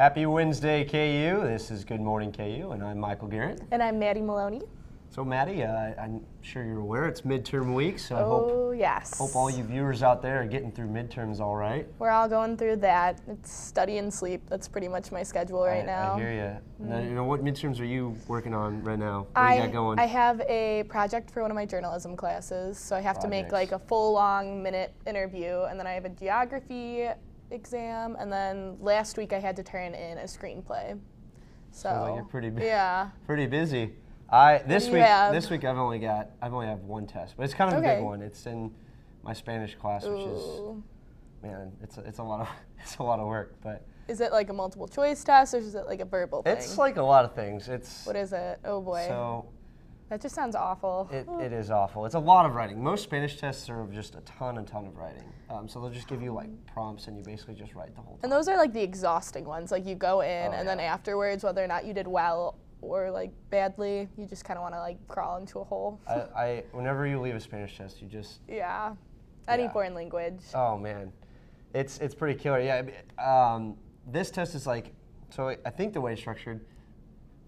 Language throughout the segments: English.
Happy Wednesday, KU. This is Good Morning KU, and I'm Michael Garrett. And I'm Maddie Maloney. So, Maddie, I'm sure you're aware it's midterm week, so I hope all you viewers out there are getting through midterms all right. We're all going through that. It's study and sleep. That's pretty much my schedule right now. I hear you. Now, you know, what midterms are you working on right now? What do you got going? I have a project for one of my journalism classes, so I have to make like a full long minute interview, and then I have a geography exam, and then last week I had to turn in a screenplay. So Sounds like you're pretty pretty busy. This week I've only have one test, but it's kind of a big one. It's in my Spanish class, which is, man, it's a lot of work. But is it like a multiple choice test, or is it like a verbal thing? It's like a lot of things. What is it? Oh boy. So that just sounds awful. It is awful. It's a lot of writing. Most Spanish tests are just a ton of writing. So they'll just give you like prompts, and you basically just write the whole time. And those are like the exhausting ones. Like you go in, and then afterwards, whether or not you did well or like badly, you just kind of want to like crawl into a hole. Whenever you leave a Spanish test, you just any foreign language. Oh man, it's pretty killer. Yeah, this test is like, so I think the way it's structured.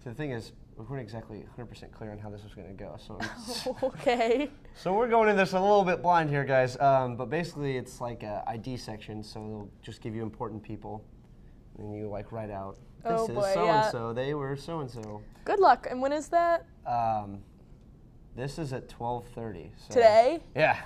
So the thing is, we weren't exactly 100% clear on how this was going to go. So okay. So we're going into this a little bit blind here, guys. But basically, it's like a ID section. So they'll just give you important people, and you like write out. This is so-and-so, they were so-and-so. Good luck. And when is that? This is at 12:30. So today? Yeah.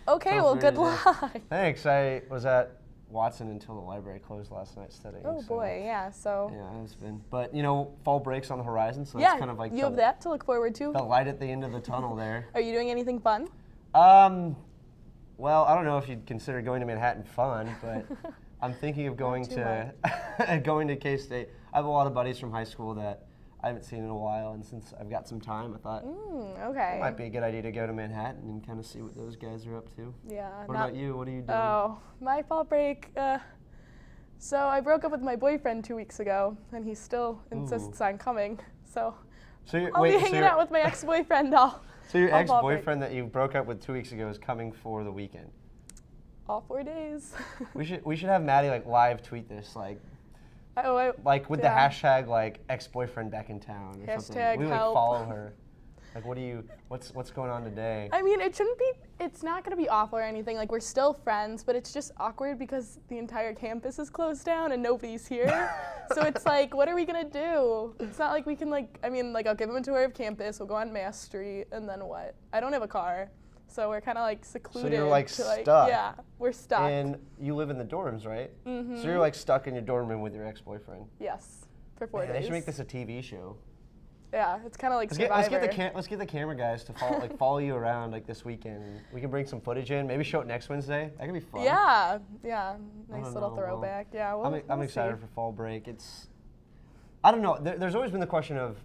Okay, well, good luck. Thanks. I was at Watson until the library closed last night studying. Oh, boy, yeah, so. Yeah, it's been. But, you know, fall break's on the horizon, so it's kind of like you have that to look forward to. The light at the end of the tunnel there. Are you doing anything fun? Well, I don't know if you'd consider going to Manhattan fun, but I'm thinking of going to K-State. I have a lot of buddies from high school that I haven't seen in a while, and since I've got some time, I thought it might be a good idea to go to Manhattan and kind of see what those guys are up to. Yeah. What about you? What are you doing? Oh, my fall break. So I broke up with my boyfriend 2 weeks ago, and he still insists on coming. So I'll be hanging out with my ex-boyfriend all. So your ex-boyfriend that you broke up with 2 weeks ago is coming for the weekend? All 4 days. we should have Maddie like live tweet this like with the hashtag like ex-boyfriend back in town or something. We like follow her. Like what's going on today? I mean, it's not gonna be awful or anything. Like we're still friends, but it's just awkward because the entire campus is closed down and nobody's here. So it's like, what are we gonna do? It's not like we can I'll give him a tour of campus, we'll go on Mass Street, and then what? I don't have a car. So we're kind of like secluded. So you're like stuck. Yeah, we're stuck. And you live in the dorms, right? Mm-hmm. So you're like stuck in your dorm room with your ex-boyfriend. Yes, for 4 days. They should make this a TV show. Yeah, it's kind of like Survivor. Let's get the camera guys to follow you around like this weekend. We can bring some footage in. Maybe show it next Wednesday. That could be fun. Yeah. Nice little throwback. I'm excited for fall break. I don't know. There's always been the question of,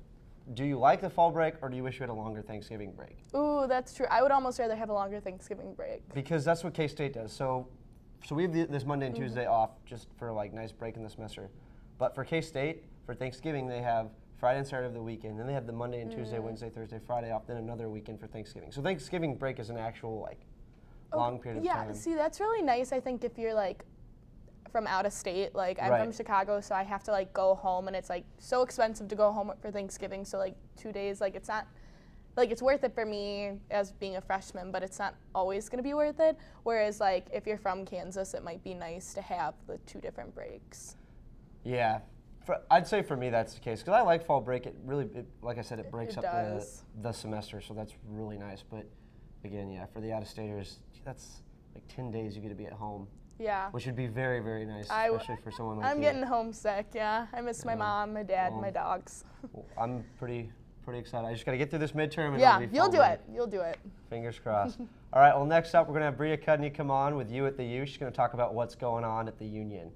do you like the fall break, or do you wish you had a longer Thanksgiving break? Ooh, that's true. I would almost rather have a longer Thanksgiving break. Because that's what K-State does. So we have this Monday and Tuesday off just for like nice break in the semester. But for K-State, for Thanksgiving, they have Friday and Saturday of the weekend. Then they have the Monday and Tuesday, Wednesday, Thursday, Friday off. Then another weekend for Thanksgiving. So Thanksgiving break is an actual long period of time. Yeah, see, that's really nice. I think if you're like from out of state, like I'm from Chicago, so I have to like go home, and it's like so expensive to go home for Thanksgiving. So like 2 days, like it's not like it's worth it for me as being a freshman, but it's not always gonna be worth it. Whereas like if you're from Kansas, it might be nice to have the 2 different breaks. Yeah, I'd say for me that's the case because I like fall break. It really, like I said, it breaks up the semester, so that's really nice. But again, yeah, for the out-of-staters, that's like 10 days you get to be at home. Yeah. Which would be very, very nice, especially for someone like you. I'm getting homesick, yeah. I miss my mom, my dad, my dogs. Well, I'm pretty excited. I just got to get through this midterm. And you'll do it. You'll do it. Fingers crossed. All right, well, next up, we're going to have Bria Cudney come on with You at the U. She's going to talk about what's going on at the Union.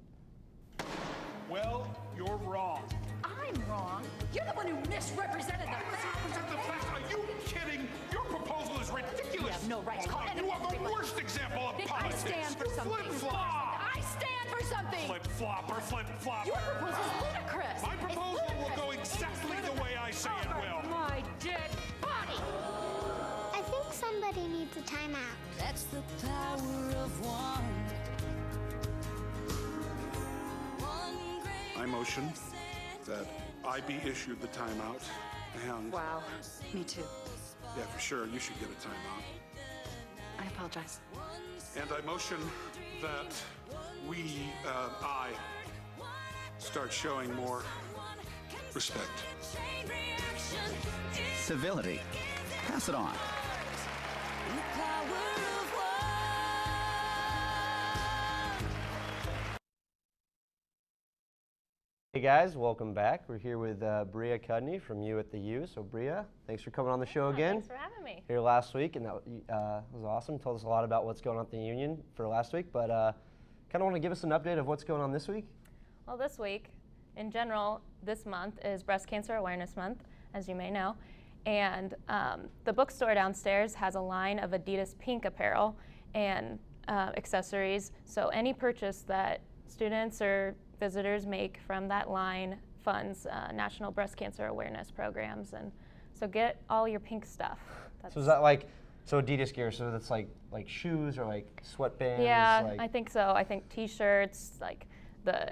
Well, you're wrong. I'm wrong. You're the one who misrepresented the facts. Are you kidding? Your proposal is ridiculous. You have no right to call anyone. You are the worst example of politics. I stand for something. Flip-flop. I stand for something. Flip-flopper, flip-flop. Your proposal is ludicrous. My proposal will go exactly the way I say it will. My dead body. I think somebody needs a timeout. That's the power of one. motion that I be issued the timeout, and Wow, me too. yeah, for sure, you should get a timeout. I apologize. And I motion that I start showing more respect. Civility. Pass it on. Hey guys, welcome back. We're here with Bria Cudney from You at the U. So Bria, thanks for coming on the show again. Thanks for having me. Here last week, and that was awesome. Told us a lot about what's going on at the Union for last week, but kind of want to give us an update of what's going on this week? Well, this week, in general, this month is Breast Cancer Awareness Month, as you may know. And the bookstore downstairs has a line of Adidas pink apparel and accessories. So any purchase that students or visitors make from that line funds national breast cancer awareness programs. And so get all your pink stuff. So is that like, so Adidas gear, so that's like shoes or like sweatbands? Yeah, like I think so. I think t-shirts, like the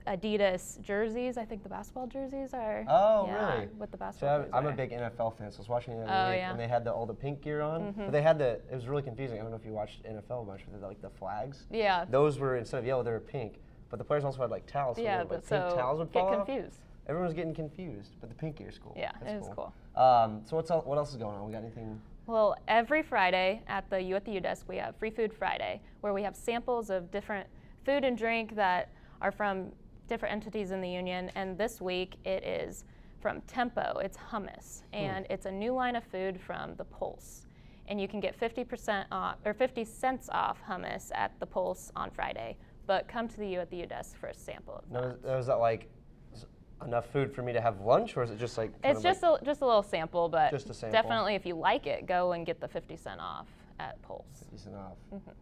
Adidas jerseys. I think the basketball jerseys are. Oh, yeah, really? With the So basketball jerseys. I'm a big NFL fan, so I was watching it the other week, yeah. and they had all the pink gear on, but they had it was really confusing. I don't know if you watched NFL much, but like the flags. Yeah. Those were, instead of yellow, they were pink. But the players also had like towels, so, Yeah, like, but pink so towels would get fall off. confused. Everyone was getting confused, but the pink gear is cool. Yeah, That's it is cool. So what else is going on? We got anything? Well, every Friday at the You at the U desk, we have Free Food Friday, where we have samples of different food and drink that are from different entities in the union. And this week it is from Tempo. It's hummus, and it's a new line of food from the Pulse. And you can get 50% off or 50 cents off hummus at the Pulse on Friday. But come to the You at the U desk for a sample of that. Now, is that like enough food for me to have lunch, or is it just like? It's just a little sample, but Just a sample. definitely if you like it, go and get the 50 cent off at Pulse. Decent off.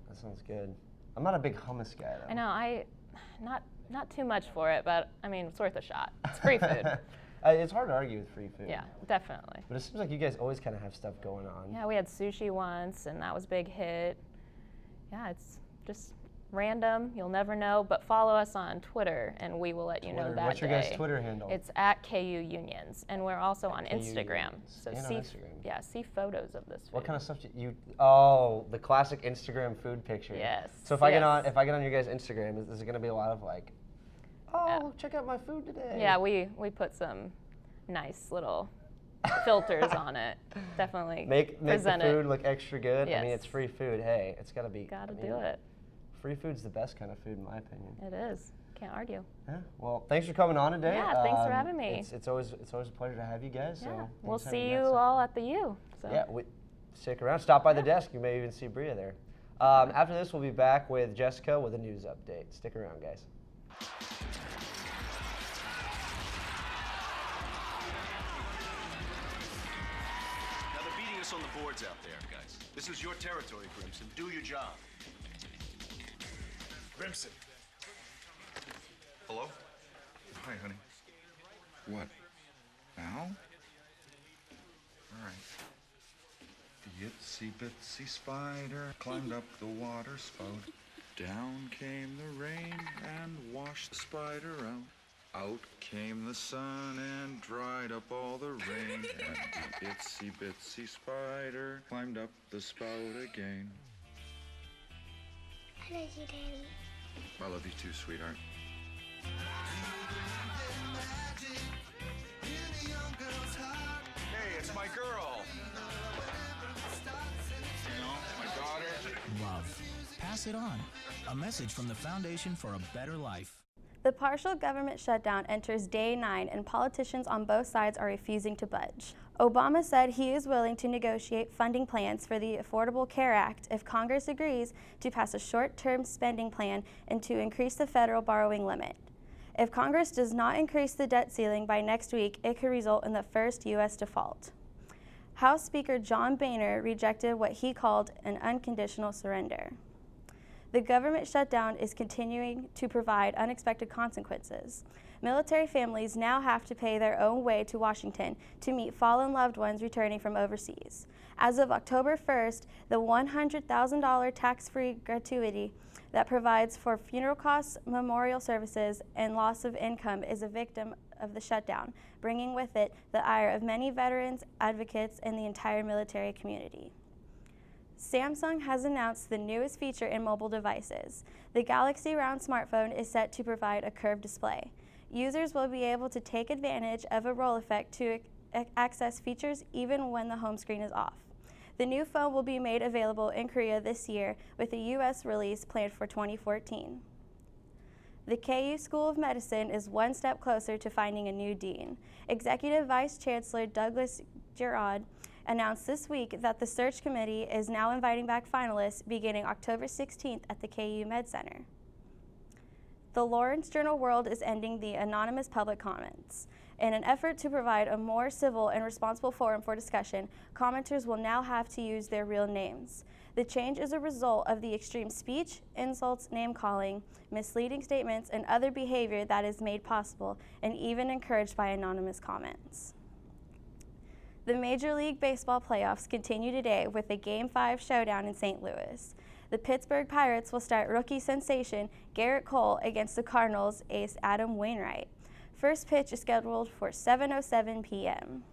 That sounds good. I'm not a big hummus guy though. I know, not too much for it, but I mean, it's worth a shot. It's free food. It's hard to argue with free food. Yeah, definitely. But it seems like you guys always kind of have stuff going on. Yeah, we had sushi once, and that was a big hit. Yeah, it's just random. You'll never know, but follow us on Twitter, and we will let you know that What's your day. guys' Twitter handle? It's at KU Unions, and we're also on KU Instagram. Unions. So And on see, Instagram. see photos of this food. What kind of stuff do you? Oh, the classic Instagram food picture. Yes. So if I get yes. on your guys' Instagram, is it going to be a lot of like, oh, check out my food today? Yeah, we put some nice little filters on it. Definitely Make the present food it. look extra good. I mean, Yes. it's free food. Hey, it's got to be. Gotta I mean, do it. Free food's the best kind of food, in my opinion. It is. Can't argue. Yeah. Well, thanks for coming on today. Yeah, thanks for having me. It's always a pleasure to have you guys. Yeah, So we'll thanks for having see me you next time. all at the U. So. Yeah, stick around. Stop by the desk. You may even see Bria there. After this, we'll be back with Jessica with a news update. Stick around, guys. Now they're beating us on the boards out there, guys. This is your territory, Grimson. Do your job. Grimson. Hello? Hi, honey. What? Now? All right. The itsy bitsy spider climbed up the water spout. Down came the rain and washed the spider out. Out came the sun and dried up all the rain. And the itsy bitsy spider climbed up the spout again. I love you, Daddy. I love you too, sweetheart. Hey, it's my girl. You know, my daughter. Love. Pass it on. A message from the Foundation for a Better Life. The partial government shutdown enters day 9, and politicians on both sides are refusing to budge. Obama said he is willing to negotiate funding plans for the Affordable Care Act if Congress agrees to pass a short-term spending plan and to increase the federal borrowing limit. If Congress does not increase the debt ceiling by next week, it could result in the first U.S. default. House Speaker John Boehner rejected what he called an unconditional surrender. The government shutdown is continuing to provide unexpected consequences. Military families now have to pay their own way to Washington to meet fallen loved ones returning from overseas. As of October 1st, the $100,000 tax-free gratuity that provides for funeral costs, memorial services, and loss of income is a victim of the shutdown, bringing with it the ire of many veterans, advocates, and the entire military community. Samsung has announced the newest feature in mobile devices. The Galaxy Round smartphone is set to provide a curved display. Users will be able to take advantage of a roll effect to access features even when the home screen is off. The new phone will be made available in Korea this year, with a U.S. release planned for 2014. The KU School of Medicine is one step closer to finding a new dean. Executive Vice Chancellor Douglas Girod announced this week that the search committee is now inviting back finalists beginning October 16th at the KU Med Center. The Lawrence Journal-World is ending the anonymous public comments. In an effort to provide a more civil and responsible forum for discussion, commenters will now have to use their real names. The change is a result of the extreme speech, insults, name-calling, misleading statements, and other behavior that is made possible and even encouraged by anonymous comments. The Major League Baseball playoffs continue today with a Game 5 showdown in St. Louis. The Pittsburgh Pirates will start rookie sensation Garrett Cole against the Cardinals ace Adam Wainwright. First pitch is scheduled for 7:07 p.m.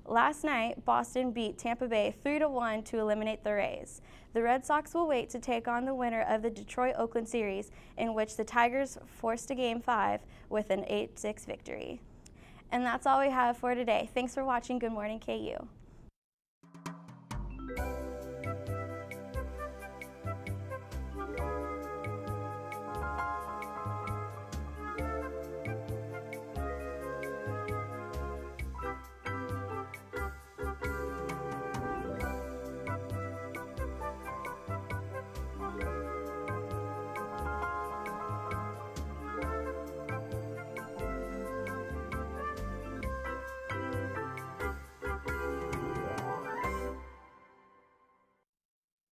Last night, Boston beat Tampa Bay 3-1 to eliminate the Rays. The Red Sox will wait to take on the winner of the Detroit-Oakland series, in which the Tigers forced a Game 5 with an 8-6 victory. And that's all we have for today. Thanks for watching Good Morning KU.